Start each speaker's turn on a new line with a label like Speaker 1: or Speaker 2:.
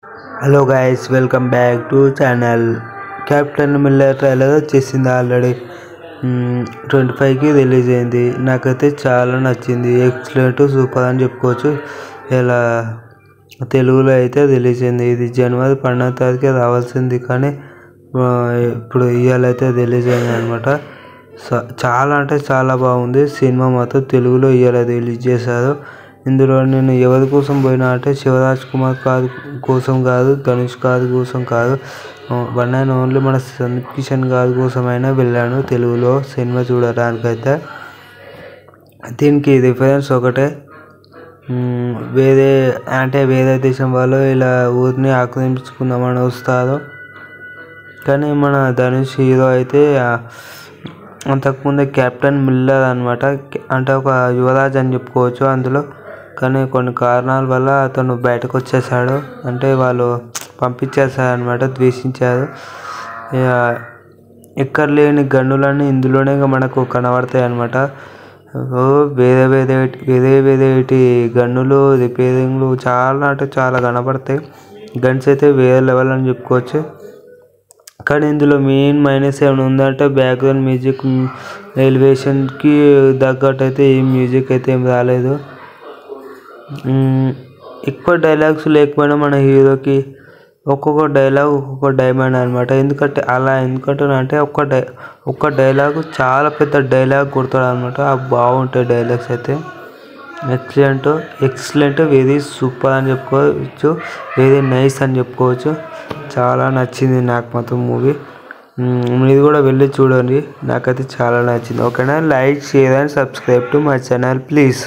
Speaker 1: Hello guys, welcome back to channel. Captain Miller trailer వచ్చేసింది already. 25కి release అయింది. నాకైతే చాలా నచ్చింది. ఎక్సలెంట్, సూపర్ అని చెప్పుకోవచ్చు. ఇలా తెలుగులో అయితే రిలీజ్ అయింది. ఇది జనవరి 12వ తారీఖు రావాల్సింది, కానీ ఇప్పుడు ఇవాళైతే రిలీజ్ అయింది అనమాట. చాలా అంటే చాలా బాగుంది సినిమా. మాత్రం తెలుగులో ఇవాళ రిలీజ్ చేశారు. ఇందులో నేను ఎవరి కోసం పోయినా అంటే శివరాజ్ కుమార్ కోసం కాదు, ధనుష్ కోసం కాదు, వన్ అండ్ ఓన్లీ మన సందీప్ కిషన్ గారి కోసమైనా వెళ్ళాను తెలుగులో సినిమా చూడడానికైతే. దీనికి రిఫరెన్స్ ఒకటే, వేరే దేశం వాళ్ళు ఇలా ఊరిని ఆక్రమించుకుందామని వస్తారు. కానీ మన ధనుష్ హీరో అయితే అంతకుముందే క్యాప్టెన్ మిల్లర్ అనమాట. అంటే ఒక యువరాజ్ అని చెప్పుకోవచ్చు అందులో. కానీ కొన్ని కారణాల వల్ల అతను బయటకు వచ్చేసాడు. అంటే వాళ్ళు పంపించేశారు అనమాట, ద్వేషించారు. ఎక్కడ లేని గన్నులన్నీ ఇందులోనే మనకు కనబడతాయి అనమాట. వేరే గన్నులు, రిపేరింగ్లు చాలా అంటే చాలా కనబడతాయి. గన్స్ అయితే వేరే లెవెల్ అని చెప్పుకోవచ్చు. కానీ ఇందులో మెయిన్ మైనస్ ఏమైనా ఉందంటే బ్యాక్గ్రౌండ్ మ్యూజిక్, ఎలివేషన్కి తగ్గట్టు అయితే ఈ మ్యూజిక్ అయితే ఏం రాలేదు. ఎక్కువ డైలాగ్స్ లేకపోయినా మన హీరోకి ఒక్కొక్క డైలాగ్ ఒక్కొక్క డైమండ్ అనమాట. ఎందుకంటే ఒక్క డైలాగ్ చాలా పెద్ద డైలాగ్ కొడతాడు అనమాట. బాగుంటాయి డైలాగ్స్ అయితే. ఎక్సలెంట్, వెరీ సూపర్ అని చెప్పుకోవచ్చు, వెరీ నైస్ అని చెప్పుకోవచ్చు. చాలా నచ్చింది నాకు మాత్రం మూవీ. మీరు కూడా వెళ్ళి చూడండి. నాకైతే చాలా నచ్చింది. ఓకేనా? Like, share and subscribe to my channel please.